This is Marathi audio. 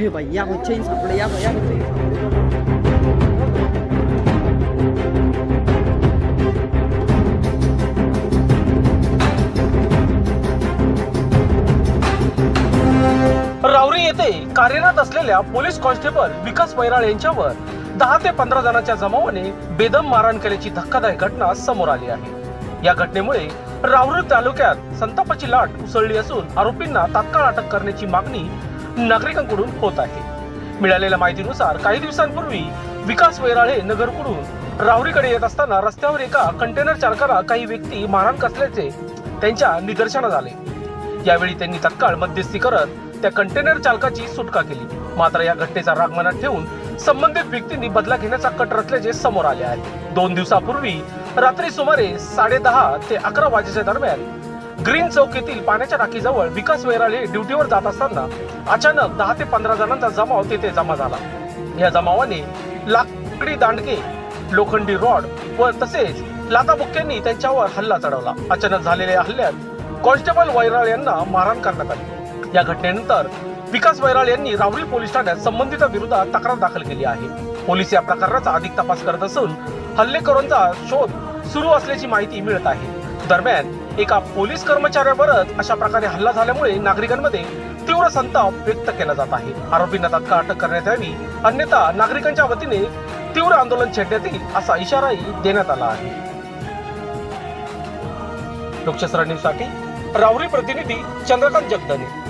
भाई या चेन सापडे या रावरी येथे कार्यरत असलेल्या पोलीस कॉन्स्टेबल विकास वैराळ यांच्यावर 10 ते 15 जणांच्या जमावाने बेदम मारहाण केल्याची धक्कादायक घटना समोर आली आहे। या घटनेमुळे रावरी तालुक्यात संतापाची लाट उसळली असून आरोपींना तात्काळ अटक करण्याची मागणी नागरिकांकडून होत आहे। मिळालेल्या माहितीनुसार काही दिवसांपूर्वी विकास वैराळ हे नगरकडून रावरीकडे येत असताना रस्त्यावर एका कंटेनर चालकाला काही व्यक्ती मारहाण कसल्याचे त्यांच्या निदर्शनास आले। यावेळी त्यांनी तत्काळ मध्यस्थी करत त्या कंटेनर चालकाची सुटका केली। मात्र या घटनेचा राग मनात ठेवून संबंधित व्यक्तींनी बदला घेण्याचा कट रचल्याचे समोर आले आहे। 2 दिवसापूर्वी रात्री सुमारे 10:30 ते 11 वाजेच्या दरम्यान ग्रीन चौक येथील पाण्याच्या टाकीजवळ विकास वैराळ हे ड्युटीवर जात असताना अचानक 10 ते 15 जणांचा जमाव तेथे जमा झाला। या जमावाने लाकडी दांडके, लोखंडी रॉड व तसेच लाथाबुक्क्यांनी त्यांच्यावर हल्ला चढवला। अचानक झालेल्या हल्ल्यात कॉन्स्टेबल वैराळ यांना मारहाण करण्यात आली। या घटनेनंतर विकास वैराळ यांनी रावरी पोलीस ठाण्यात संबंधितांविरोधात तक्रार दाखल केली आहे। पोलीस या प्रकरणाचा अधिक तपास करत असून हल्लेखोरांचा शोध सुरू असल्याची माहिती मिळत आहे। दरम्यान एका पोलीस कर्मचाऱ्यावरच अशा प्रकारे हल्ला झाल्यामुळे नागरिकांमध्ये तीव्र संताप व्यक्त केला जात आहे। आरोपींना तात्काळ अटक करण्यात यावी, अन्यथा नागरिकांच्या वतीने तीव्र आंदोलन छेडण्यात येईल असा इशाराही देण्यात आला आहे। लोकशास्त्र न्यूजसाठी रावरी प्रतिनिधी चंद्रकांत जगदने।